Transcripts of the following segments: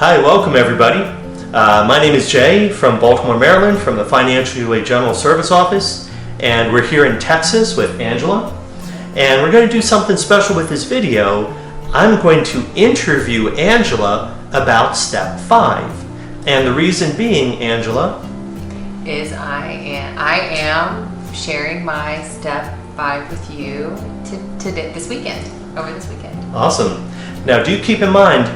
Hi, welcome everybody. My name is Jay from Baltimore, Maryland, from the Financial FUA Service Office, and we're here in Texas with Angela. And we're going to do something special with this video. I'm going to interview Angela about Step 5. And the reason being, Angela, is I am sharing my Step 5 with you over this weekend. Awesome. Now do keep in mind,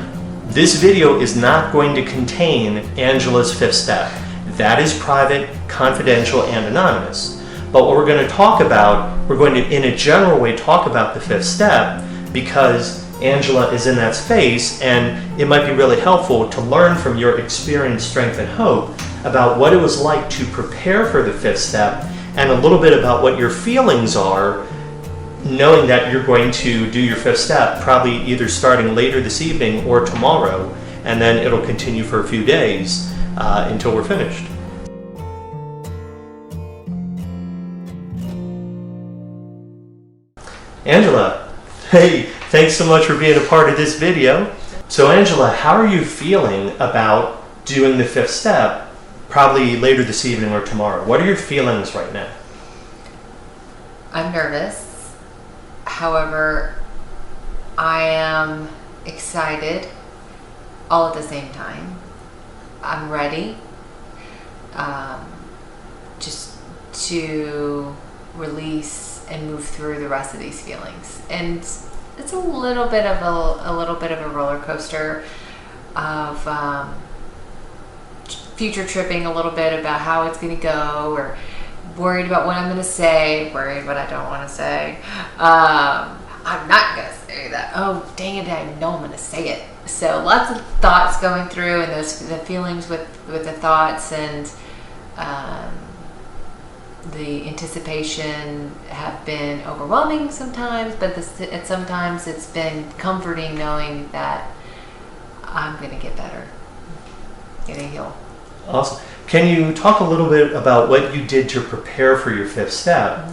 this video is not going to contain Angela's 5th step. That is private, confidential, and anonymous. But what we're going to talk about, we're going to, in a general way, talk about the 5th step because Angela is in that space, and it might be really helpful to learn from your experience, strength, and hope about what it was like to prepare for the 5th step and a little bit about what your feelings are knowing that you're going to do your 5th step probably either starting later this evening or tomorrow, and then it'll continue for a few days until we're finished. Angela, hey, thanks so much for being a part of this video. So Angela, how are you feeling about doing the 5th step probably later this evening or tomorrow? What are your feelings right now? I'm nervous. However, I am excited all at the same time. I'm ready just to release and move through the rest of these feelings. And it's a little bit of a roller coaster of future tripping a little bit about how it's going to go, or worried about what I'm going to say, worried what I don't want to say. I'm not going to say that. Oh, dang it, I know I'm going to say it. So lots of thoughts going through, and the feelings with the thoughts and the anticipation have been overwhelming sometimes, but sometimes it's been comforting knowing that I'm going to get better, going to heal. Awesome. Can you talk a little bit about what you did to prepare for your 5th step,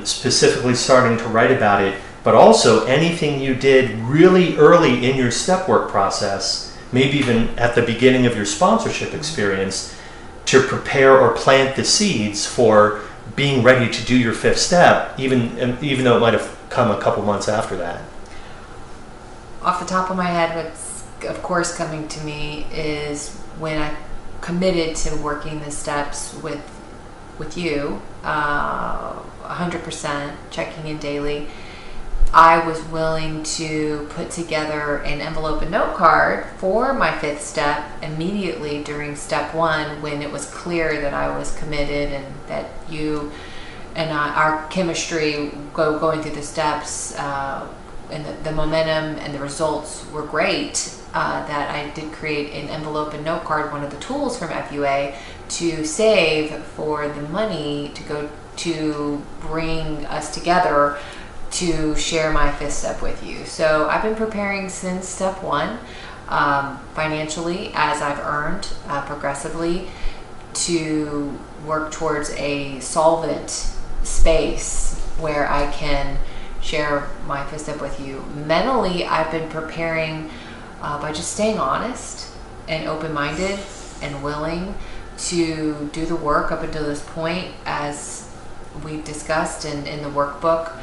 specifically starting to write about it, but also anything you did really early in your step work process, maybe even at the beginning of your sponsorship experience, to prepare or plant the seeds for being ready to do your 5th step, even though it might have come a couple months after that? Off the top of my head, what's of course coming to me is when I committed to working the steps with you 100%, checking in daily. I was willing to put together an envelope and note card for my 5th step immediately during Step 1 when it was clear that I was committed and that you and our chemistry going through the steps and the momentum and the results were great. That I did create an envelope and note card, one of the tools from FUA, to save for the money to go to bring us together to share my 5th step with you. So I've been preparing since Step 1, financially, as I've earned progressively, to work towards a solvent space where I can share my 5th step with you. Mentally, I've been preparing by just staying honest and open-minded and willing to do the work up until this point, as we've discussed in the workbook,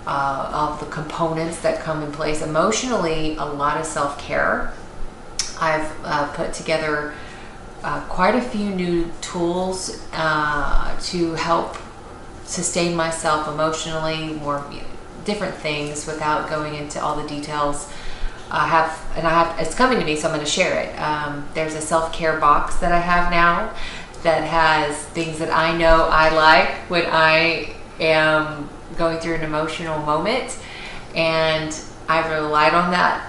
of the components that come in place. Emotionally, a lot of self-care. I've put together quite a few new tools to help sustain myself emotionally, more different things without going into all the details. It's coming to me, so I'm going to share it. There's a self-care box that I have now that has things that I know I like when I am going through an emotional moment, and I relied on that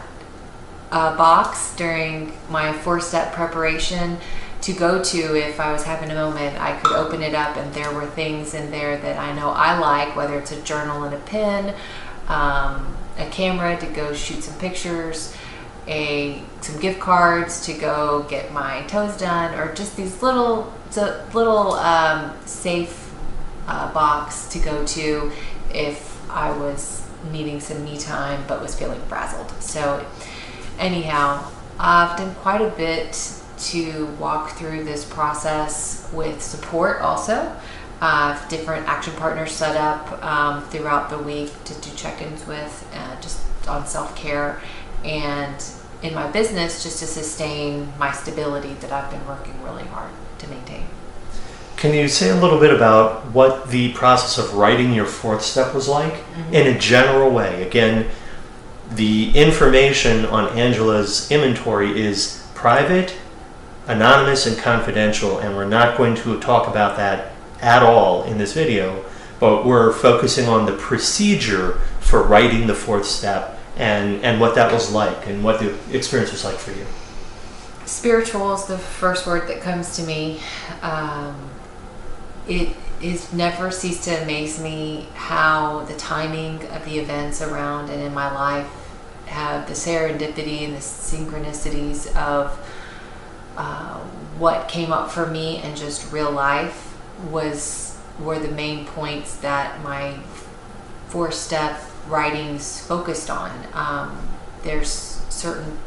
box during my 4-step preparation to go to if I was having a moment. I could open it up and there were things in there that I know I like, whether it's a journal and a pen, a camera to go shoot some pictures, some gift cards to go get my toes done, or just these little safe box to go to if I was needing some me time but was feeling frazzled. So anyhow, I've done quite a bit to walk through this process with support also. Different action partners set up throughout the week to do check-ins with, just on self-care, and in my business just to sustain my stability that I've been working really hard to maintain. Can you say a little bit about what the process of writing your fourth step was like in a general way? Again, the information on Angela's inventory is private, anonymous, and confidential, and we're not going to talk about that at all in this video, but we're focusing on the procedure for writing the fourth step and what that was like and what the experience was like for you. Spiritual is the first word that comes to me. It is never ceased to amaze me how the timing of the events around and in my life have the serendipity and the synchronicities of what came up for me and just real life were the main points that my four-step writings focused on. There's certain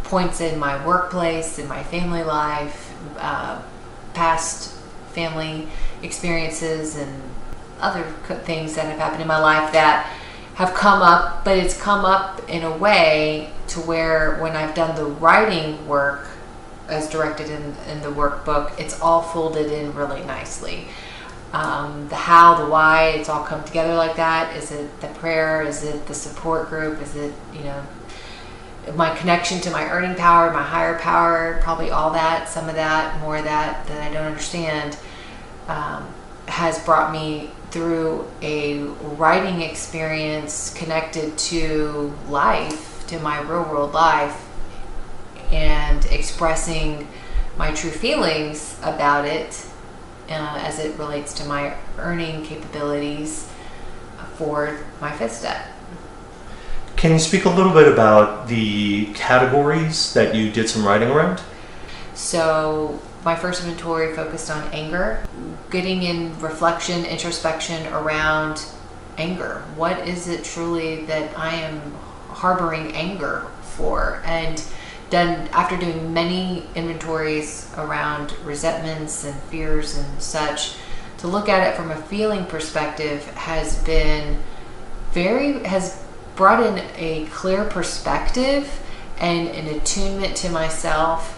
points in my workplace, in my family life, past family experiences and other things that have happened in my life that have come up, but it's come up in a way to where when I've done the writing work as directed in the workbook, it's all folded in really nicely. The how, the why, it's all come together like that. Is it the prayer? Is it the support group? Is it, my connection to my earning power, my higher power? Probably all that, some of that, more of that I don't understand, has brought me through a writing experience connected to life, to my real world life, and expressing my true feelings about it as it relates to my earning capabilities for my fifth step. Can you speak a little bit about the categories that you did some writing around? So my first inventory focused on anger, getting in reflection, introspection around anger. What is it truly that I am harboring anger for? And then after doing many inventories around resentments and fears and such, to look at it from a feeling perspective has brought in a clear perspective and an attunement to myself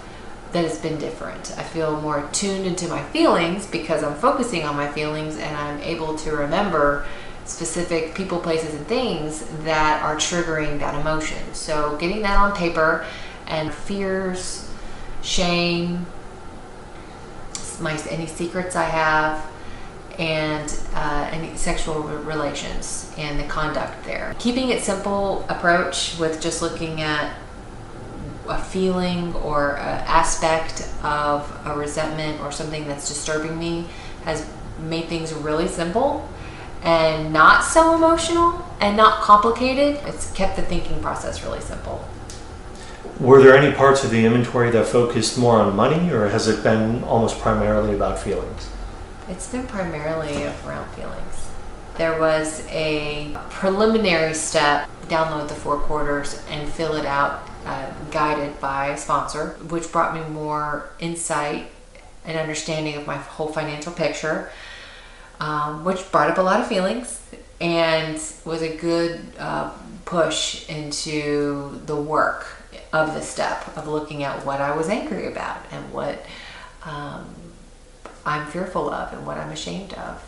that has been different. I feel more attuned into my feelings because I'm focusing on my feelings, and I'm able to remember specific people, places, and things that are triggering that emotion. So getting that on paper, and fears, shame, any secrets I have, and any sexual relations and the conduct there. Keeping it simple approach with just looking at a feeling or an aspect of a resentment or something that's disturbing me has made things really simple and not so emotional and not complicated. It's kept the thinking process really simple. Were there any parts of the inventory that focused more on money, or has it been almost primarily about feelings? It's been primarily around feelings. There was a preliminary step, download the 4 quarters and fill it out, guided by a sponsor, which brought me more insight and understanding of my whole financial picture, which brought up a lot of feelings and was a good push into the work of the step of looking at what I was angry about and what I'm fearful of and what I'm ashamed of.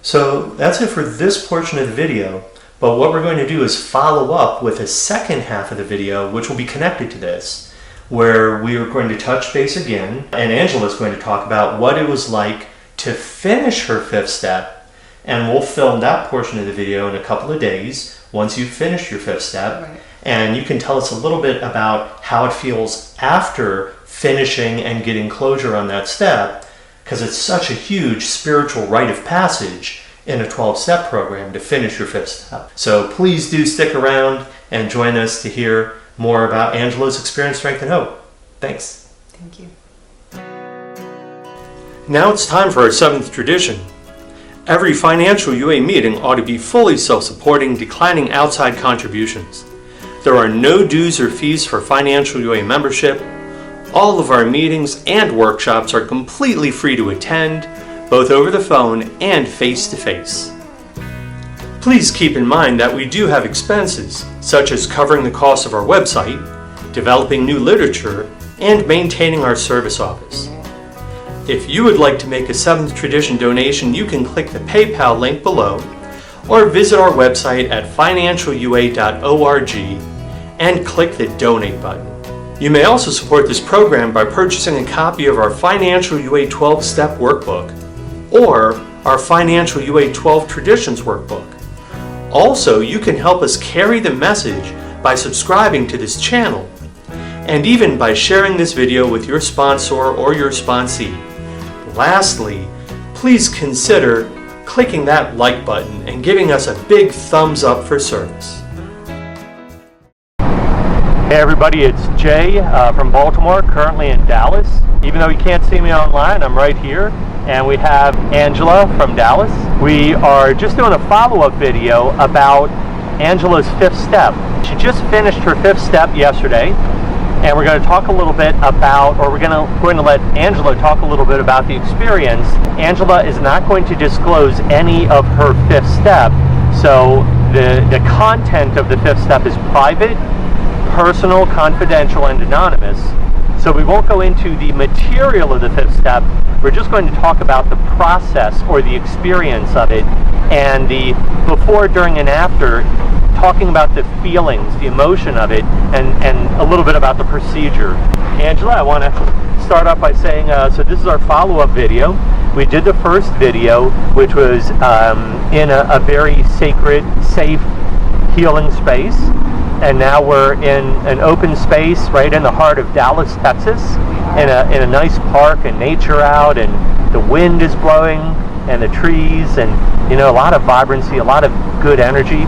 So that's it for this portion of the video, but what we're going to do is follow up with a second half of the video, which will be connected to this, where we are going to touch base again, and Angela's going to talk about what it was like to finish her 5th step, and we'll film that portion of the video in a couple of days once you've finished your 5th step. Right. And you can tell us a little bit about how it feels after finishing and getting closure on that step, because it's such a huge spiritual rite of passage in a 12-step program to finish your 5th step. So please do stick around and join us to hear more about Angela's experience, strength, and hope. Thanks. Thank you. Now it's time for our 7th tradition. Every financial UA meeting ought to be fully self-supporting, declining outside contributions. There are no dues or fees for Financial UA membership. All of our meetings and workshops are completely free to attend, both over the phone and face-to-face. Please keep in mind that we do have expenses, such as covering the cost of our website, developing new literature, and maintaining our service office. If you would like to make a Seventh Tradition donation, you can click the PayPal link below or visit our website at financialua.org and click the Donate button. You may also support this program by purchasing a copy of our Financial UA 12-Step Workbook or our Financial UA 12 Traditions Workbook. Also, you can help us carry the message by subscribing to this channel and even by sharing this video with your sponsor or your sponsee. Lastly, please consider clicking that like button and giving us a big thumbs up for service. Hey everybody, it's Jay from Baltimore, currently in Dallas. Even though you can't see me online, I'm right here. And we have Angela from Dallas. We are just doing a follow-up video about Angela's 5th step. She just finished her 5th step yesterday, and we're going to talk a little bit about, or we're going to let Angela talk a little bit about the experience. Angela is not going to disclose any of her 5th step, so the content of the 5th step is private, personal, confidential, and anonymous. So we won't go into the material of the 5th step. We're just going to talk about the process or the experience of it, and the before, during, and after, talking about the feelings, the emotion of it, and a little bit about the procedure. Angela, I want to start off by saying, so this is our follow-up video. We did the first video, which was in a very sacred, safe, healing space. And now we're in an open space right in the heart of Dallas, Texas, in a nice park and nature out, and the wind is blowing and the trees, and a lot of vibrancy, a lot of good energy.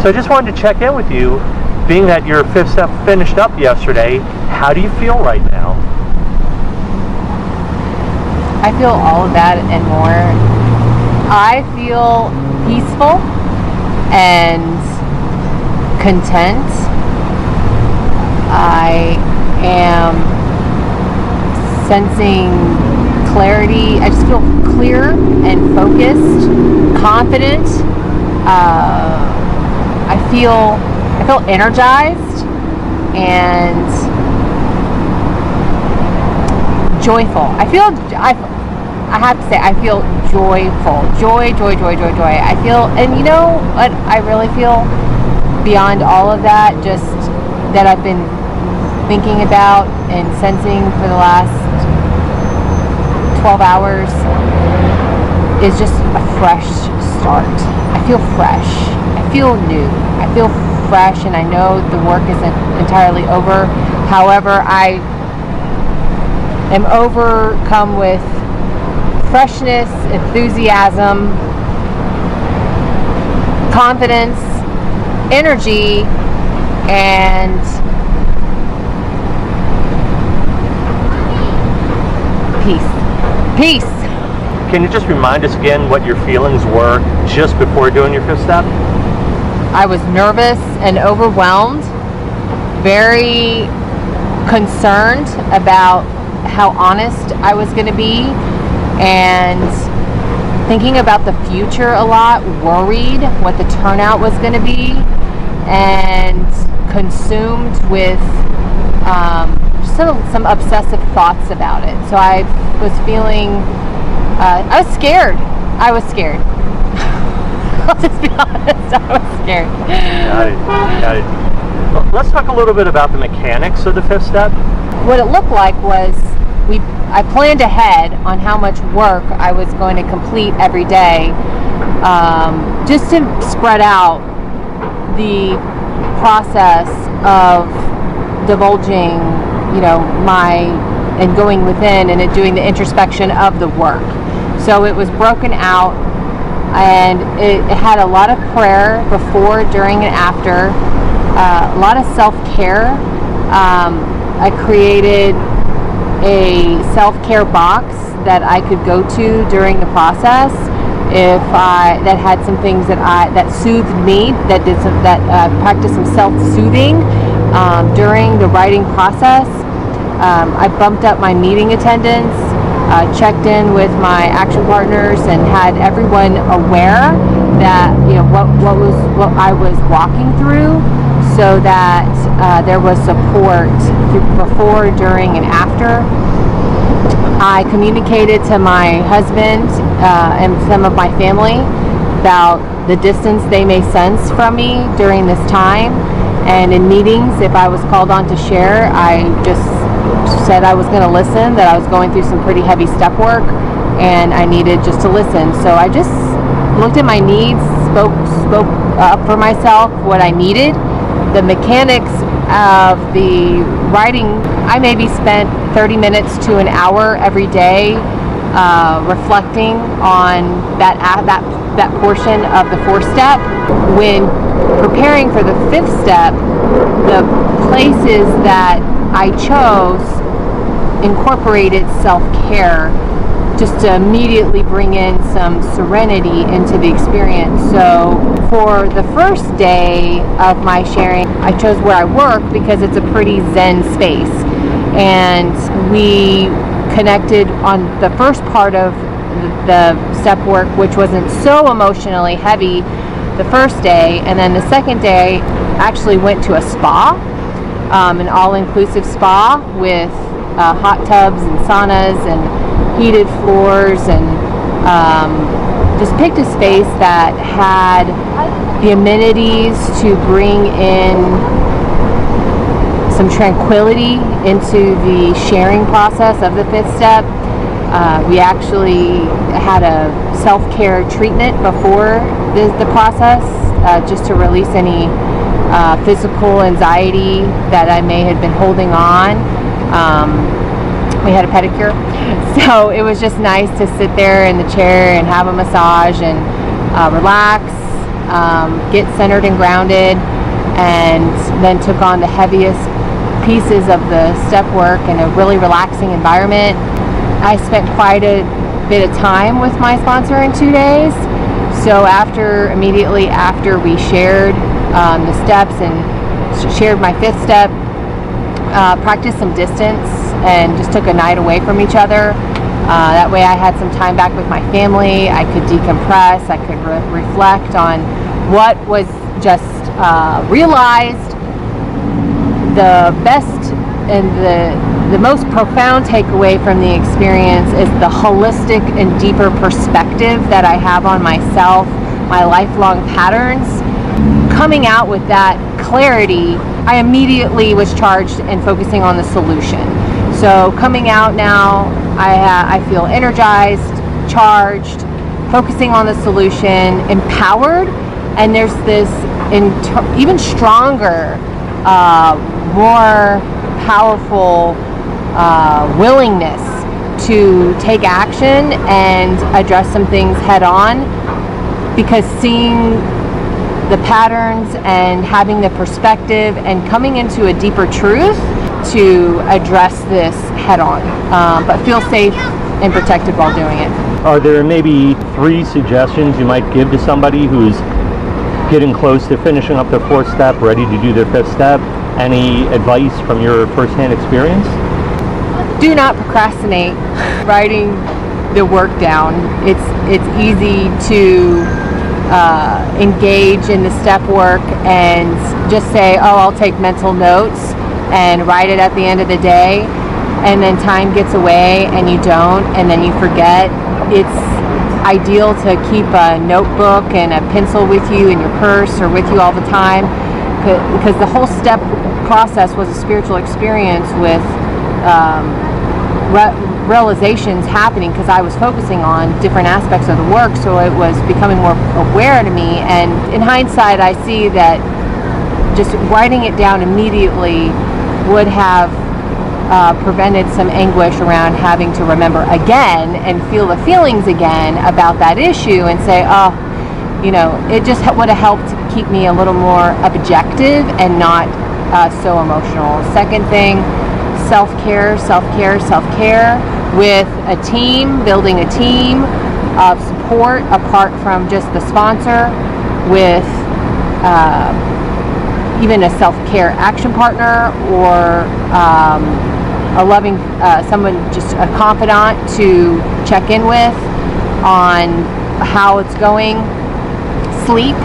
So I just wanted to check in with you, being that your 5th step finished up yesterday. How do you feel right now? I feel all of that and more. I feel peaceful and content. I am sensing clarity. I just feel clear and focused, confident. I feel energized and joyful. I have to say, I feel joyful. Joy. I feel, and you know what I really feel beyond all of that, just that I've been thinking about and sensing for the last 12 hours, is just a fresh start. I feel fresh. I feel new. I feel fresh, and I know the work isn't entirely over. However, I am overcome with freshness, enthusiasm, confidence, energy, and peace. Can you just remind us again what your feelings were just before doing your 5th step? I was nervous and overwhelmed, very concerned about how honest I was going to be, and thinking about the future a lot, worried what the turnout was going to be, and consumed with some obsessive thoughts about it. So I was feeling, I was scared. I'll just be honest, I was scared. Got it. Well, let's talk a little bit about the mechanics of the 5th step. What it looked like was, I planned ahead on how much work I was going to complete every day, just to spread out the process of divulging, and going within and doing the introspection of the work. So it was broken out, and it had a lot of prayer before, during, and after, a lot of self-care. I created a self-care box that I could go to during the process, if that had some things that soothed me, that practiced some self-soothing during the writing process. I bumped up my meeting attendance, checked in with my action partners, and had everyone aware that what I was walking through, so that there was support before, during, and after. I communicated to my husband and some of my family about the distance they may sense from me during this time. And in meetings, if I was called on to share, I just said I was going to listen, that I was going through some pretty heavy step work and I needed just to listen. So I just looked at my needs, spoke up for myself what I needed. The mechanics of the writing, I maybe spent 30 minutes to an hour every day reflecting on that portion of the 4th step. When preparing for the 5th step, the places that I chose incorporated self-care, just to immediately bring in some serenity into the experience. So for the first day of my sharing, I chose where I work because it's a pretty zen space. And we connected on the first part of the step work, which wasn't so emotionally heavy the first day. And then the second day, actually went to a spa, an all-inclusive spa with hot tubs and saunas and heated floors, and just picked a space that had the amenities to bring in some tranquility into the sharing process of the 5th step. We actually had a self-care treatment before the process, just to release any physical anxiety that I may have been holding on. We had a pedicure, so it was just nice to sit there in the chair and have a massage and relax, get centered and grounded, and then took on the heaviest pieces of the step work in a really relaxing environment. I spent quite a bit of time with my sponsor in 2 days. So immediately after we shared the steps and shared my 5th step, practiced some distance and just took a night away from each other. That way I had some time back with my family. I could decompress. I could reflect on what was just realized. The best and the most profound takeaway from the experience is the holistic and deeper perspective that I have on myself, my lifelong patterns. Coming out with that clarity, I immediately was charged and focusing on the solution. So coming out now, I feel energized, charged, focusing on the solution, empowered, and there's this even stronger, more powerful willingness to take action and address some things head on, because seeing the patterns and having the perspective and coming into a deeper truth to address this head on, but feel safe and protected while doing it. Are there maybe 3 suggestions you might give to somebody who's getting close to finishing up their 4th step, ready to do their 5th step? Any advice from your first-hand experience? Do not procrastinate writing the work down. It's easy to engage in the step work and just say, oh, I'll take mental notes and write it at the end of the day, and then time gets away and you don't, and then you forget. It's ideal to keep a notebook and a pencil with you in your purse or with you all the time, because the whole step process was a spiritual experience with realizations happening, because I was focusing on different aspects of the work, so it was becoming more aware to me. And in hindsight, I see that just writing it down immediately would have prevented some anguish around having to remember again and feel the feelings again about that issue and say, oh, it just would have helped keep me a little more objective and not so emotional. Second thing, self-care with a team, building a team of support support apart from just the sponsor with even a self-care action partner or a loving someone, just a confidant to check in with on how it's going, sleep,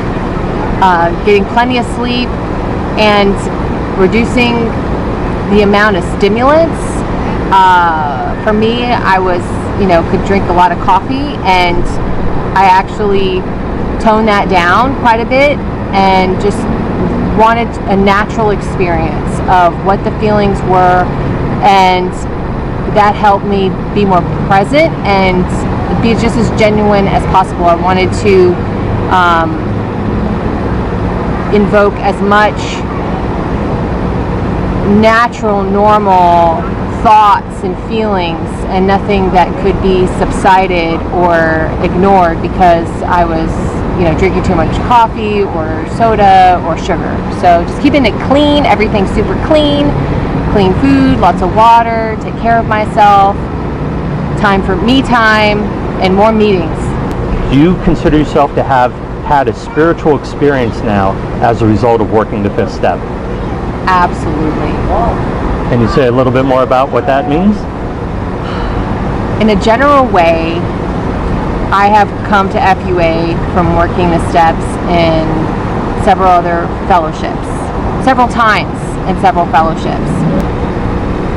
getting plenty of sleep, and reducing the amount of stimulants. For me, I was, could drink a lot of coffee, and I actually toned that down quite a bit and just wanted a natural experience of what the feelings were, and that helped me be more present and be just as genuine as possible. I wanted to invoke as much natural, normal thoughts and feelings, and nothing that could be subsided or ignored because I was, drinking too much coffee or soda or sugar. So just keeping it clean, everything super clean food, lots of water, take care of myself, time for me time, and more meetings. Do you consider yourself to have had a spiritual experience now as a result of working the fifth step? Absolutely. Can you say a little bit more about what that means? In a general way, I have come to FUA from working the steps in several other fellowships, several times in several fellowships.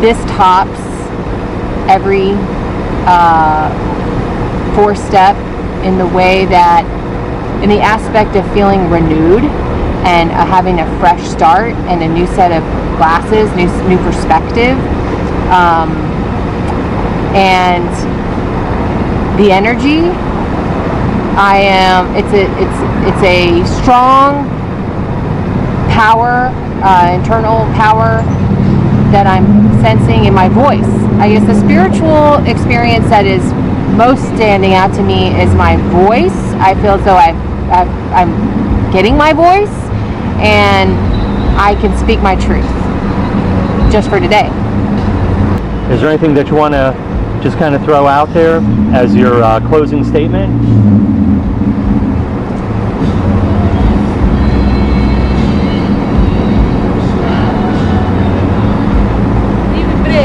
This tops every fourth step in the way that, in the aspect of feeling renewed and having a fresh start and a new set of glasses, new perspective, and the energy. It's a strong power, internal power that I'm sensing in my voice. I guess the spiritual experience that is most standing out to me is my voice. I feel as though I'm getting my voice, and I can speak my truth just for today. Is there anything that you want to just kind of throw out there as your closing statement?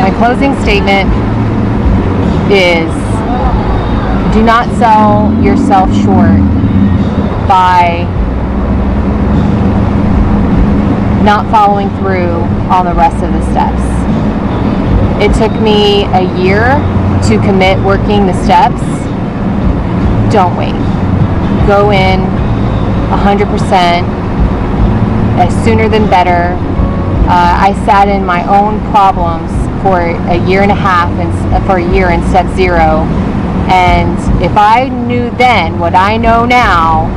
My closing statement is, do not sell yourself short by not following through on the rest of the steps. It took me a year to commit working the steps. Don't wait. Go in 100%, as sooner than better. I sat in my own problems for a year and a half, and for a year in step 0. And if I knew then what I know now,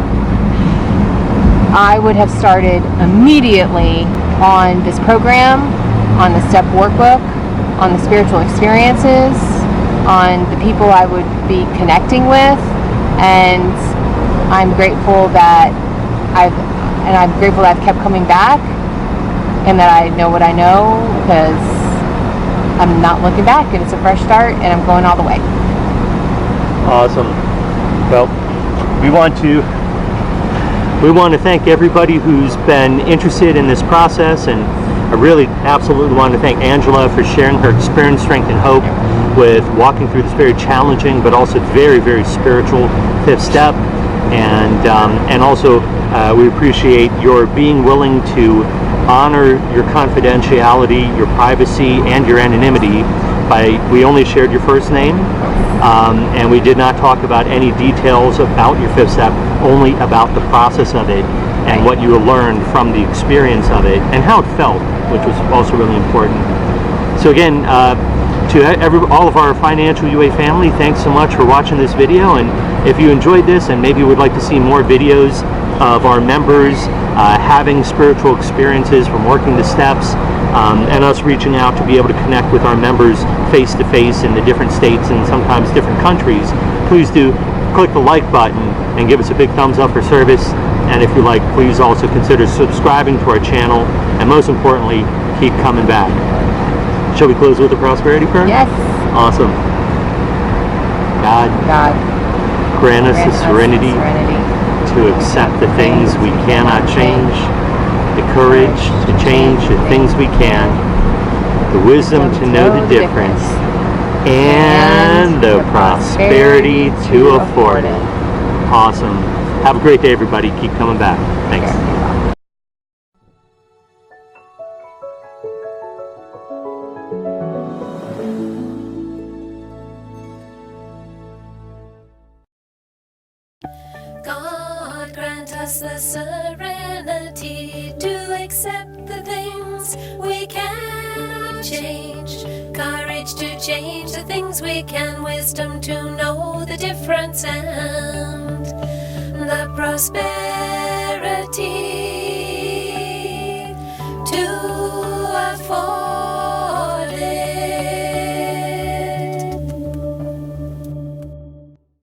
I would have started immediately on this program, on the step workbook, on the spiritual experiences, on the people I would be connecting with, and I'm grateful that I've kept coming back, and that I know what I know, because I'm not looking back, and it's a fresh start, and I'm going all the way. Awesome. Well, we want to thank everybody who's been interested in this process, and I really absolutely want to thank Angela for sharing her experience, strength, and hope with walking through this very challenging but also very, very spiritual fifth step. And also we appreciate your being willing to honor your confidentiality, your privacy, and your anonymity. We only shared your first name, and we did not talk about any details about your fifth step, only about the process of it and what you learned from the experience of it and how it felt, which was also really important. So again, to all of our financial UA family, thanks so much for watching this video. And if you enjoyed this and maybe would like to see more videos of our members having spiritual experiences from working the steps, and us reaching out to be able to connect with our members face to face in the different states and sometimes different countries, please do click the like button and give us a big thumbs up for service. And if you like, please also consider subscribing to our channel, and most importantly, keep coming back. Shall we close with a prosperity prayer? Yes. Awesome. God. Grant us the serenity to accept the things we cannot change, the courage to change the things we can, the wisdom to know the difference, and the prosperity to afford it. Awesome. Have a great day, everybody. Keep coming back. Thanks. God grant us the serenity to accept the things we cannot change, courage to change the things we can, wisdom to know the difference, and the prosperity